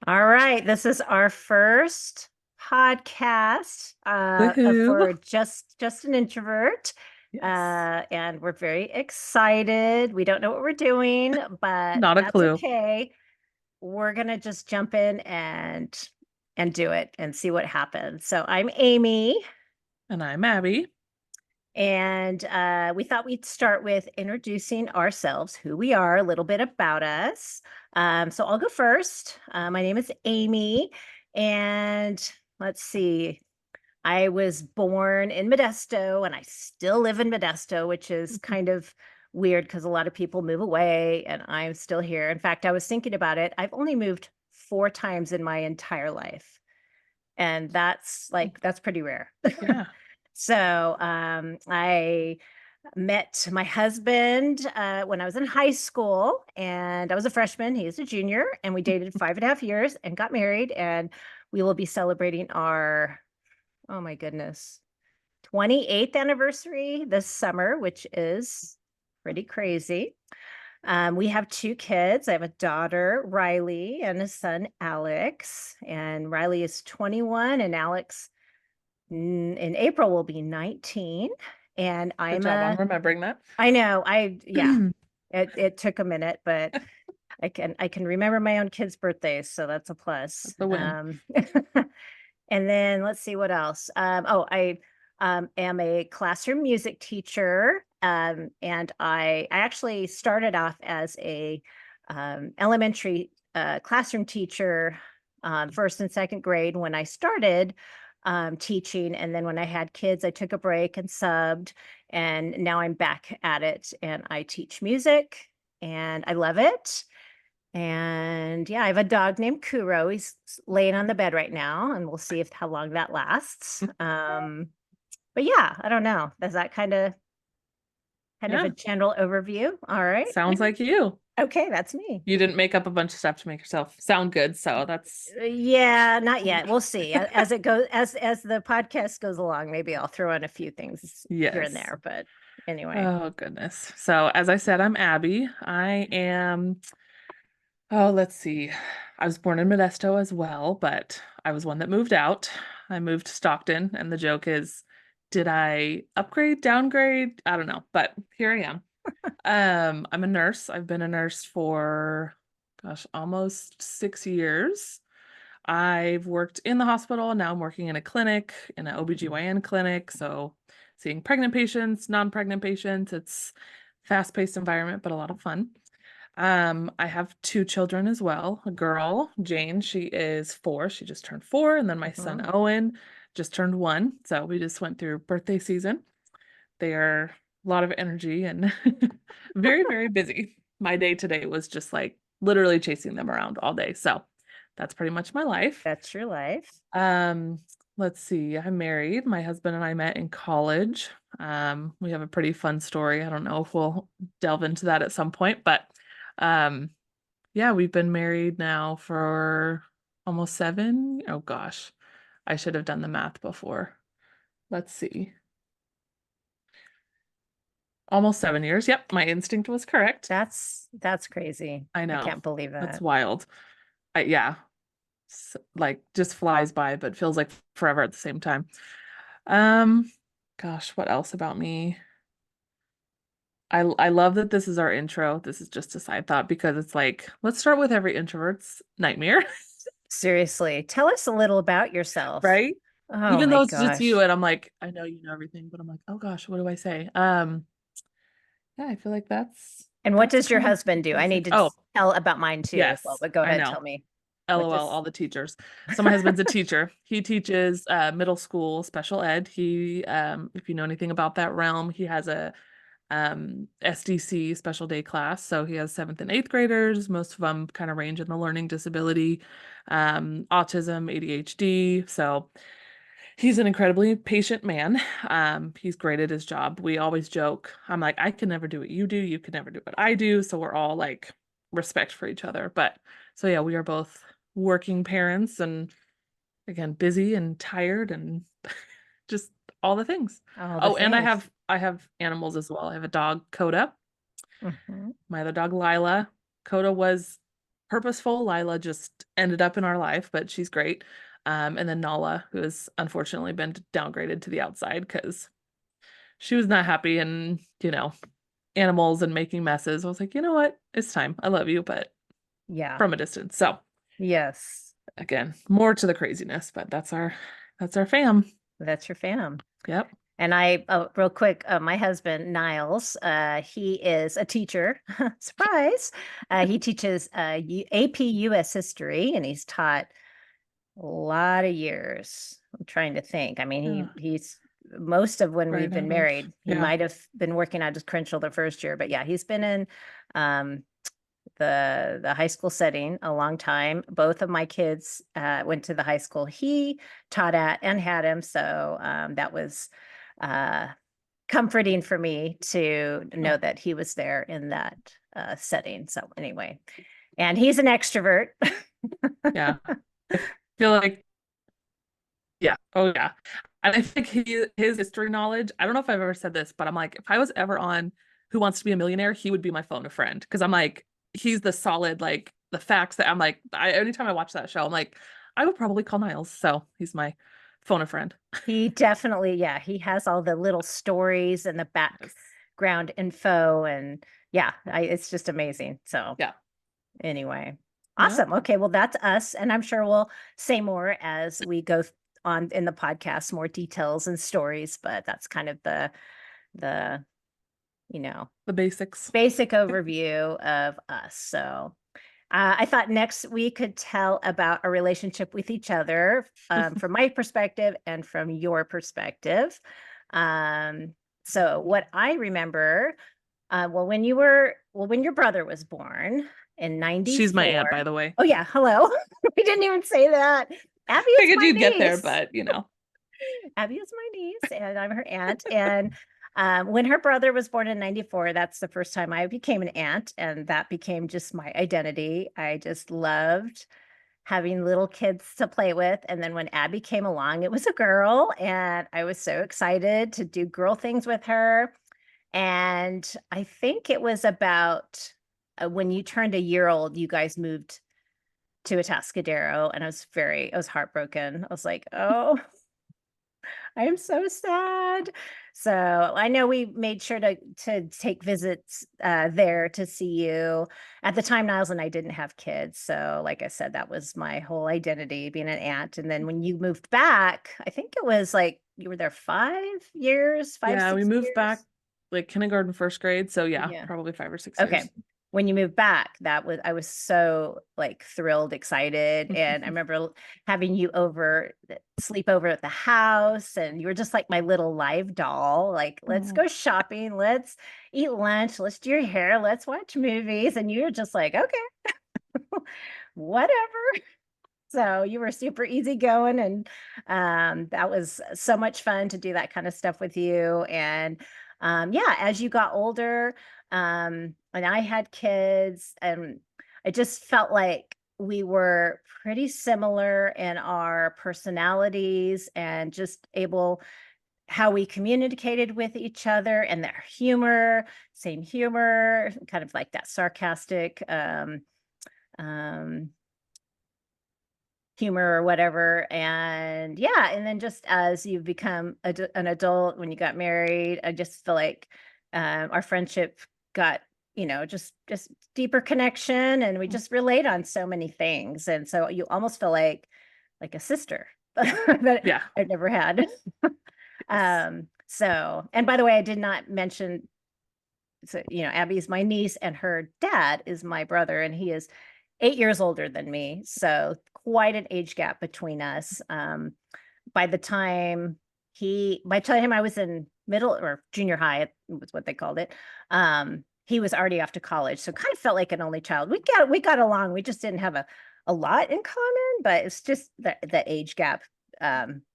All right, this is our first podcast Woohoo. for just an introvert, Yes. and we're very excited. We don't know what we're doing, but Not a that's clue. okay. We're gonna just jump in and do it and see what happens. So I'm Amy, And I'm Abby. and we thought we'd start with introducing ourselves, who we are, a little bit about us. So I'll go first. My name is Amy, and let's see. I was born in Modesto, and I still live in Modesto, which is kind of weird because a lot of people move away, and I'm still here. In fact, I was thinking about it. I've only moved 4 times in my entire life, and that's pretty rare. Yeah. So I met my husband when I was in high school, and I was a freshman. He was a junior, and we dated 5.5 years and got married. And we will be celebrating our, oh my goodness, 28th anniversary this summer, which is pretty crazy. We have 2 kids. I have a daughter, Riley, and a son, Alex. And Riley is 21, and Alex in April will be 19. And Good I'm job on a remembering that. I know. Yeah. It took a minute, but I can remember my own kids' birthdays, so that's a plus. That's a win. And then let's see what else. Oh, I am a classroom music teacher, and I actually started off as a elementary classroom teacher, first and second grade when I started teaching, and then when I had kids, I took a break and subbed, and now I'm back at it, and I teach music, and I love it. And yeah, I have a dog named Kuro. He's laying on the bed right now, and we'll see if how long that lasts. But yeah, I don't know. Does that kind of a Yeah. general overview? All right. Sounds like you. Okay, that's me. You didn't make up a bunch of stuff to make yourself sound good, so that's Yeah, not yet. We'll see. As it goes, as the podcast goes along, maybe I'll throw in a few things here and yes. there. But anyway, Oh goodness. So as I said, I'm Abby. I am, oh, let's see. I was born in Modesto as well, but I was one that moved out. I moved to Stockton, and the joke is, did I upgrade, downgrade? I don't know, but here I am. I'm a nurse. I've been a nurse for, gosh, almost 6 years. I've worked in the hospital. Now I'm working in a clinic, in an OBGYN clinic. So seeing pregnant patients, non-pregnant patients. It's fast-paced environment, but a lot of fun. I have 2 children as well. A girl, Jane, she is 4. She just turned 4. And then my son, mhm. Owen, just turned 1. So we just went through birthday season. They are a lot of energy and very, very busy. My day today was just like literally chasing them around all day. So that's pretty much my life. That's your life. Um, let's see. I'm married. My husband and I met in college. We have a pretty fun story. I don't know if we'll delve into that at some point, but um, yeah, we've been married now for almost 7. Oh gosh, I should have done the math before. Let's see. Almost 7 years. Yep, my instinct was correct. That's crazy. I I know. can't believe That's that. wild. Yeah, like just flies by, but feels like forever at the same time. Um, gosh, what else about me? I love that this is our intro. This is just a side thought because it's like, let's start with every introvert's nightmare, Seriously, tell us a little about yourself. right? Oh Even my though it's just you, gosh. and I'm like, I know you know everything, but I'm like, oh gosh, what do I say? Yeah, I feel like And what that's does your kind of husband do? I need basic. to Oh, tell about mine too as well, yes, but go I ahead, know. tell me. What LOL, does all the teachers. So my husband's a teacher. He teaches middle school special ed. He, if you know anything about that realm, he has a SDC special day class. So he has 7th and 8th graders. Most of them kind of range in the learning disability, autism, ADHD. So he's an incredibly patient man. He's great at his job. We always joke. I'm like, I can never do what you do. You can never do what I do. So we're all like respect for each other. But so yeah, we are both working parents and again, busy and tired and just all the things. all the Oh, and I things? have I have animals as well. I have a dog, Coda. Mhm. My other dog, Lila. Coda was purposeful. Lila just ended up in our life, but she's great. And then Nala, who has unfortunately been downgraded to the outside because she was not happy and, animals and making messes. I was like, you know what? It's time. I love you, but Yeah. from a distance. So Yes. again, more to the craziness, but that's our fam. That's your fam. Yep. And real quick, my husband, Niles, he is a teacher. Surprise. He teaches AP US history, and he's taught a lot of years. I'm trying to think. I mean, Yeah. he's most of when we've Right been out of, married. He yeah. might have been working on his credential the first year, but yeah, he's been in um, the high school setting a long time. Both of my kids went to the high school he taught at and had him, so that was uh, comforting for me to know Oh, that he was there in that setting. So anyway, and he's an extrovert. yeah. I feel like, yeah. Oh, yeah. And I think his history knowledge, I don't know if I've ever said this, but I'm like, if I was ever on Who Wants to Be a Millionaire, he would be my phone a friend. Because I'm like, he's the solid, like, the facts that I'm like, anytime I watch that show, I'm like, I would probably call Niles. So he's my phone a friend. He definitely, yeah, he has all the little stories and the Yes. background info, and yeah, it's just amazing. So Yeah. anyway, Yep. awesome. Okay, well, that's us, and I'm sure we'll say more as we go on in the podcast, more details and stories. But that's kind of the you know The basics. basic overview of us. So I thought next we could tell about a relationship with each other from my perspective and from your perspective. Um, so what I remember, when your brother was born in She's my aunt, 94. by the way. Oh yeah, hello. We didn't even say that. Abby is Figured my you'd get there, niece. but Abby is my niece, and I'm her aunt. And when her brother was born in 94, that's the first time I became an aunt, and that became just my identity. I just loved having little kids to play with. And then when Abby came along, it was a girl, and I was so excited to do girl things with her. And I think it was about when you turned a year old, you guys moved to Atascadero, and I was heartbroken. I was like, oh, I am so sad. So I know we made sure to take visits there to see you. At the time, Niles and I didn't have kids. So like I said, that was my whole identity, being an aunt. And then when you moved back, I think it was like you were there 5 years, five, yeah, we six moved back years. like kindergarten, first grade. So yeah, Yeah. probably 5 or 6 years. Okay. When you moved back, I was so like thrilled, excited. And I remember having you sleep over at the house, and you were just like my little live doll. Like, let's Oh, go shopping, let's eat lunch, let's do your hair, let's watch movies. And you were just like, okay, whatever. So you were super easygoing, and that was so much fun to do that kind of stuff with you. And yeah, as you got older, and I had kids, and I just felt like we were pretty similar in our personalities and just able how we communicated with each other, and their humor, same humor, kind of like that sarcastic um humor or whatever. And yeah, and then just as you've become an adult, when you got married, I just feel like our friendship got just deeper connection, and we just relate on so many things, and so you almost feel like a sister that yeah. I've never had. Yes. So, and by the way, I did not mention, so Abby is my niece, and her dad is my brother, and he is 8 years older than me, so quite an age gap between us. By the time by the time I was in middle or junior high, it was what they called it. He was already off to college, so kind of felt like an only child. We got along. We just didn't have a lot in common, but it's just the age gap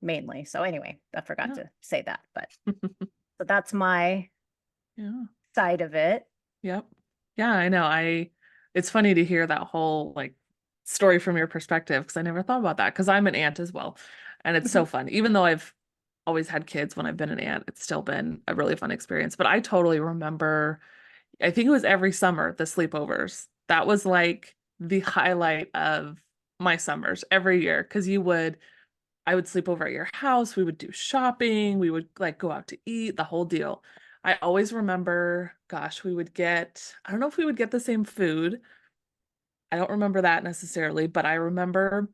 mainly. So anyway, I forgot Yeah. to say that, but so that's my Yeah. side of it. Yep. Yeah, I know. It's funny to hear that whole like story from your perspective because I never thought about that because I'm an aunt as well. And it's so fun. Even though I've always had kids when I've been an aunt, it's still been a really fun experience. But I totally remember, I think it was every summer, the sleepovers. That was like the highlight of my summers every year because I would sleep over at your house, we would do shopping, we would like go out to eat, the whole deal. I always remember, gosh, I don't know if we would get the same food. I don't remember that necessarily, but I remember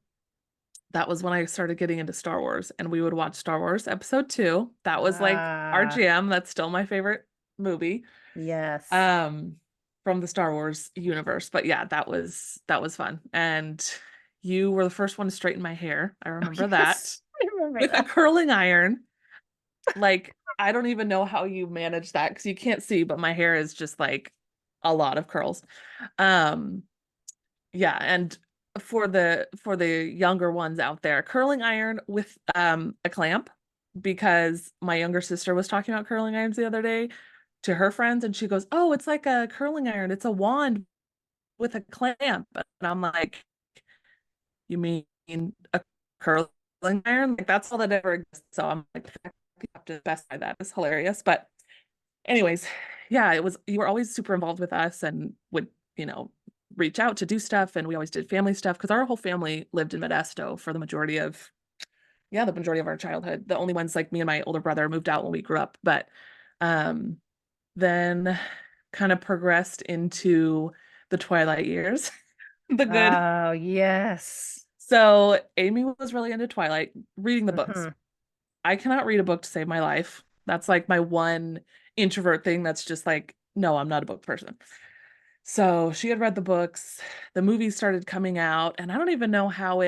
that was when I started getting into Star Wars and we would watch Star Wars Episode 2. That was like our Ah, jam. That's still my favorite movie yes. um from the Star Wars universe. But yeah, that was fun. And you were the first one to straighten my hair. I Oh, remember that yes. I remember with a that. curling iron. Like I don't even know how you manage that because you can't see, but my hair is just like a lot of curls. Um yeah, and for the younger ones out there, curling iron with a clamp because my younger sister was talking about curling irons the other day to her friends and she goes, "Oh, it's like a curling iron. It's a wand with a clamp." And I'm like, "You mean a curling iron? Like that's all that ever exists." So I'm like, you have to specify that. It's hilarious. But anyways, yeah, you were always super involved with us and would, you know, reach out to do stuff. And we always did family stuff because our whole family lived in Modesto for the majority of our childhood. The only ones like me and my older brother moved out when we grew up, but um, then kind of progressed into the Twilight years, the good. Oh, yes. So Amy was really into Twilight, reading the books. Hmm. I cannot read a book to save my life. That's like my one introvert thing that's just like, no, I'm not a book person. So she had read the books, the movies started coming out, and I don't even know how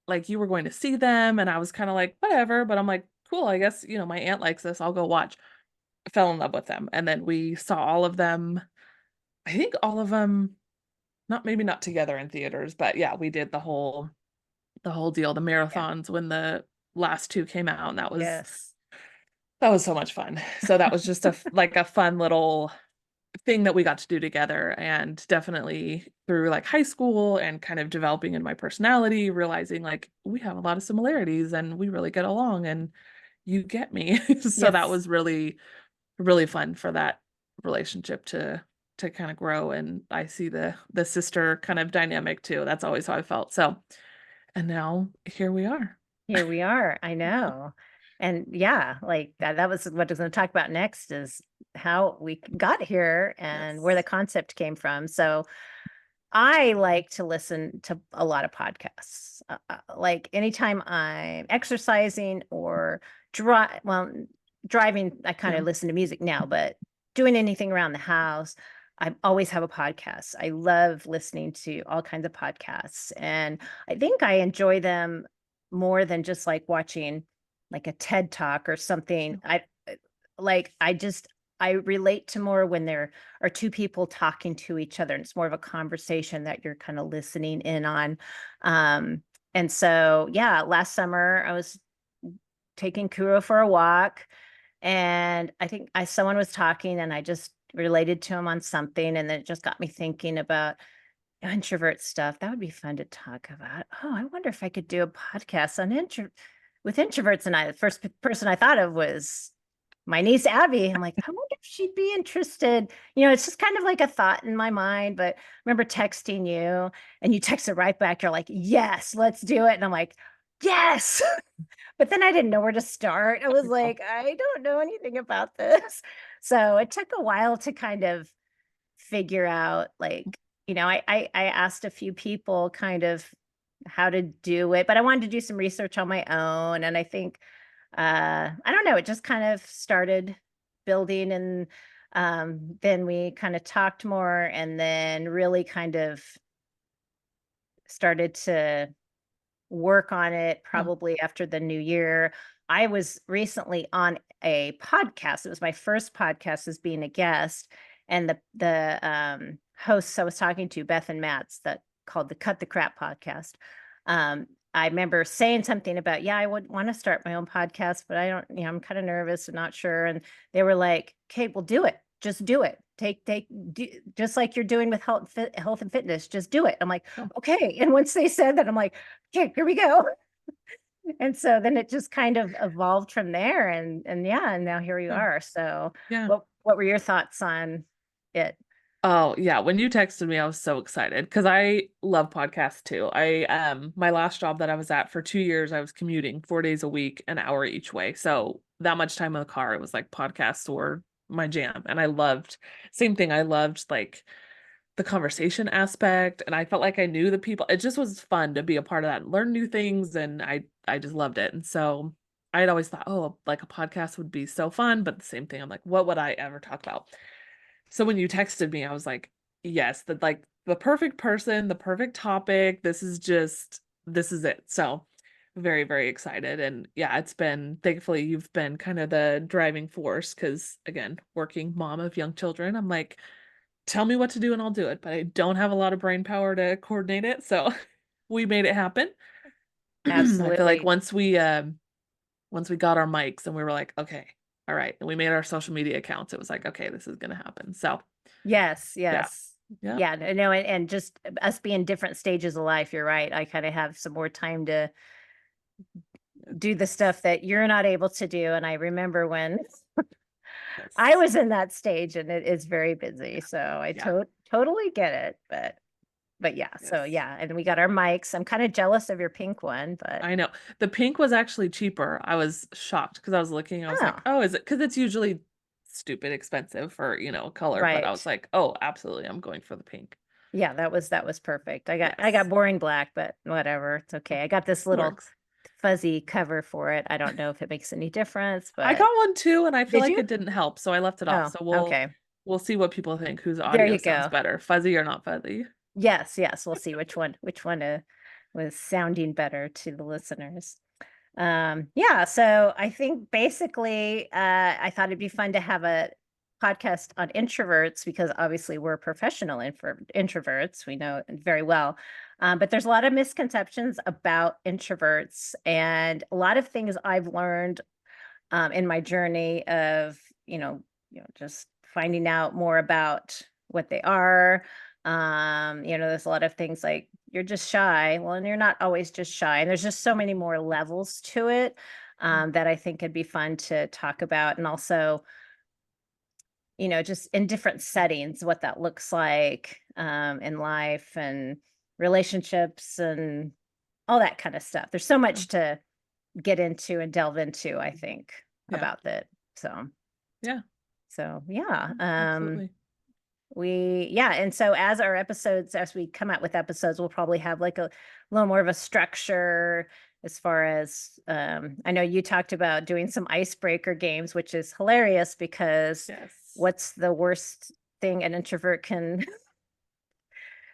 like you were going to see them. And I was kind of like, whatever, but I'm like, cool, I guess, my aunt likes this. I'll go watch. I fell in love with them. And then we saw all of them. I think all of them, maybe not together in theaters, but yeah, we did the whole deal, the Yeah. marathons when the last two came out. And Yes. that was so much fun. So that was just like a fun little thing that we got to do together and definitely through like high school and kind of developing in my personality, realizing like we have a lot of similarities and we really get along and you get me. So that Yes. was really, really fun for that relationship to kind of grow. And I see the sister kind of dynamic too. That's always how I felt. So, and now here we are. Here we are. I know. And yeah, like that was what I was going to talk about next is how we got here and where the Yes. concept came from. So I like to listen to a lot of podcasts. Like anytime I'm exercising or driving, I kind Yeah. of listen to music now, but doing anything around the house, I always have a podcast. I love listening to all kinds of podcasts, and I think I enjoy them more than just like watching like a TED Talk or something. I relate to more when there are two people talking to each other and it's more of a conversation that you're kind of listening in on. Um, and so, yeah, last summer I was taking Kuro for a walk and I think someone was talking and I just related to him on something. And then it just got me thinking about introvert stuff. That would be fun to talk about. Oh, I wonder if I could do a podcast on with introverts. And the first person I thought of was my niece Abby. I'm like, I wonder if she'd be interested. It's just kind of like a thought in my mind. But I remember texting you and you texted right back. You're like, yes, let's do it. And I'm like, yes. But then I didn't know where to start. I was like, I don't know anything about this. So it took a while to kind of figure out like, I asked a few people kind of how to do it, but I wanted to do some research on my own. And I think I don't know, it just kind of started building and then we kind of talked more and then really kind of started to work on it Yeah. probably after the new year. I was recently on a podcast. It was my first podcast as being a guest, and the hosts I was talking to, Beth and Matts, that called the Cut the Crap podcast. I remember saying something about, yeah, I would want to start my own podcast, but I don't, I'm kind of nervous and not sure. And they were like, "Okay, well, do it. Just do it. Just like you're doing with health and fitness. Just do it." I'm like, Yeah. okay. And once they said that, I'm like, okay, here we go. And so then it just kind of evolved from there and yeah, and now here you Yeah. are. So Yeah. what were your thoughts on it? Oh, yeah. When you texted me, I was so excited because I love podcasts too. My last job that I was at for 2 years, I was commuting 4 days a week, an hour each way. So that much time in the car, it was like podcasts were my jam. And I loved, same thing. I loved like the conversation aspect, and I felt like I knew the people. It just was fun to be a part of that and learn new things, and I just loved it. And so I had always thought, oh, like a podcast would be so fun, but the same thing, I'm like, what would I ever talk about? So when you texted me, I was like, yes, that like the perfect person, the perfect topic. This is it. So very, very excited. And yeah, it's been, thankfully, you've been kind of the driving force because, again, working mom of young children, I'm like, tell me what to do and I'll do it. But I don't have a lot of brain power to coordinate it. So we made it happen. I feel like Absolutely. once we got our mics and we were like, okay, all right, and we made our social media accounts, it was like, okay, this is gonna happen. So Yes, yeah. yes. Yeah. Yeah, no, and just us being different stages of life, you're right. I kind of have some more time to do the stuff that you're not able to do. And I remember when I Yes. was in that stage and it is very busy. So I Yeah. totally get it. But yeah, so Yes. yeah, and we got our mics. I'm kind of jealous of your pink one, but I know. The pink was actually cheaper. I was shocked because I was looking, I was oh, like, oh, is it? Because it's usually stupid expensive for, color, but I was right. like, oh, absolutely, I'm going for the pink. Yeah, that was perfect. I got Yes. boring black, but whatever. It's okay. I got this little Works. fuzzy cover for it. I don't know if it makes any difference, I but got one too, and I feel did like you? it didn't help, so I left it off. Oh, So okay. we'll see what people think, whose There audio you sounds go. better, fuzzy or not fuzzy. Yes, yes. We'll see which one was sounding better to the listeners. Yeah, so I think basically I thought it'd be fun to have a podcast on introverts because obviously we're professional introverts. We know it very well. But there's a lot of misconceptions about introverts and a lot of things I've learned in my journey of just finding out more about what they are. There's a lot of things like you're just shy, well, and you're not always just shy, and there's just so many more levels to it that I think could be fun to talk about, and also just in different settings what that looks like in life and relationships and all that kind of stuff. There's so Oh, much to get into and delve into, I think, yeah. about that. So, Yeah. so yeah. Absolutely. And so as we come out with episodes, we'll probably have like a little more of a structure as far as I know you talked about doing some icebreaker games, which is hilarious because Yes. what's the worst thing an introvert can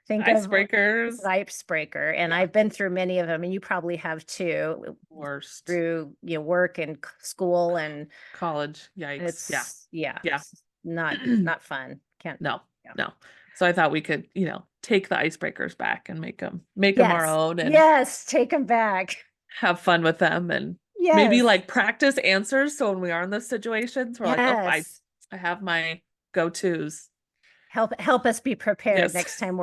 think of? It's an Icebreakers. icebreaker, and Yeah. I've been through many of them, and you probably have too, Worst. through work and school, and College. Yikes. Yeah. it's yeah, Yeah. it's not fun. Can't. No. Yeah. No. So I thought we could, take the icebreakers back and make them our Yes, own and yes, take them back. have fun with them and maybe Yes, like practice answers so when we are in those situations, we're like, "Oh, I yes. I have my go-tos." Help us be prepared Yes. next time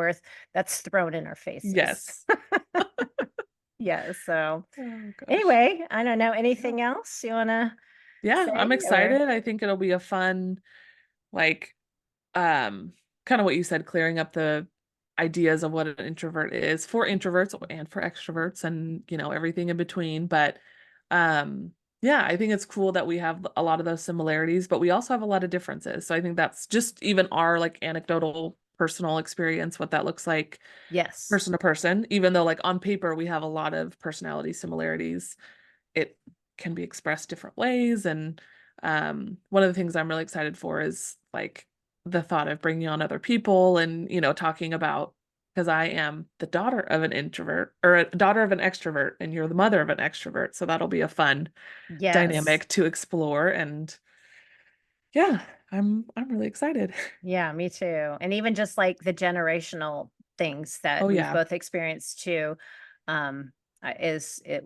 that's thrown in our faces. Yes. Yeah. So Oh gosh. anyway, I don't know. Yeah. Anything else you want to Yeah, I'm say or? excited. I think it'll be a fun like um kind of what you said, clearing up the ideas of what an introvert is for introverts and for extroverts and everything in between. But yeah, I think it's cool that we have a lot of those similarities, but we also have a lot of differences. So I think that's just even our like anecdotal personal experience, what that looks like Yes. person to person, even though like on paper we have a lot of personality similarities, it can be expressed different ways. And one of the things I'm really excited for is like the thought of bringing on other people and talking about, because I am the daughter of an introvert or a daughter of an extrovert and you're the mother of an extrovert, so that'll be a fun Yes. dynamic to explore. And yeah, I'm really excited. Yeah, me too. And even just like the generational things that Oh we've yeah. both experienced too, is it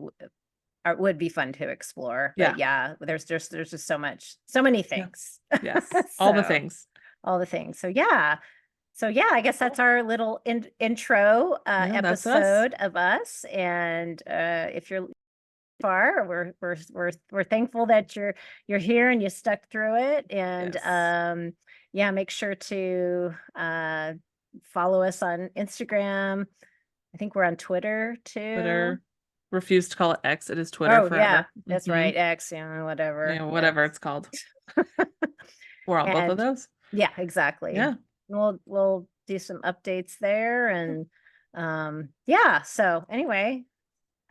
would be fun to explore. But Yeah. yeah, there's just so many Yeah. things. Yes, all the So things. all the things. So yeah, I guess that's Cool. our little intro Yeah, that's us. episode of us. And if you're far, we're thankful that you're here and you stuck through it. And Yes. yeah, make sure to follow us on Instagram. I think we're on Twitter too. Twitter. Refuse to call it X. It is Twitter Oh yeah, forever. that's Hmm. right. X, whatever. Yeah, Yeah. whatever it's called. We're on both of And those. yeah, exactly. Yeah. We'll do some updates there and yeah, so anyway,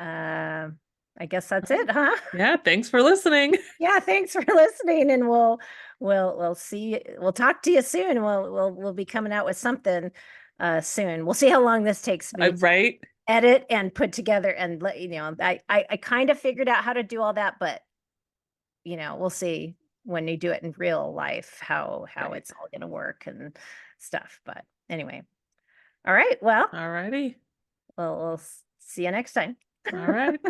I guess that's All right. it, huh? Yeah. Thanks for listening. Yeah, thanks for listening and we'll talk to you soon. We'll be coming out with something soon. We'll see how long this takes me to Right. edit and put together and let you know. I kind of figured out how to do all that, but we'll see when you do it in real life how Right. it's all gonna work and stuff. But anyway. All right. Well, All righty. we'll see you next time. All right.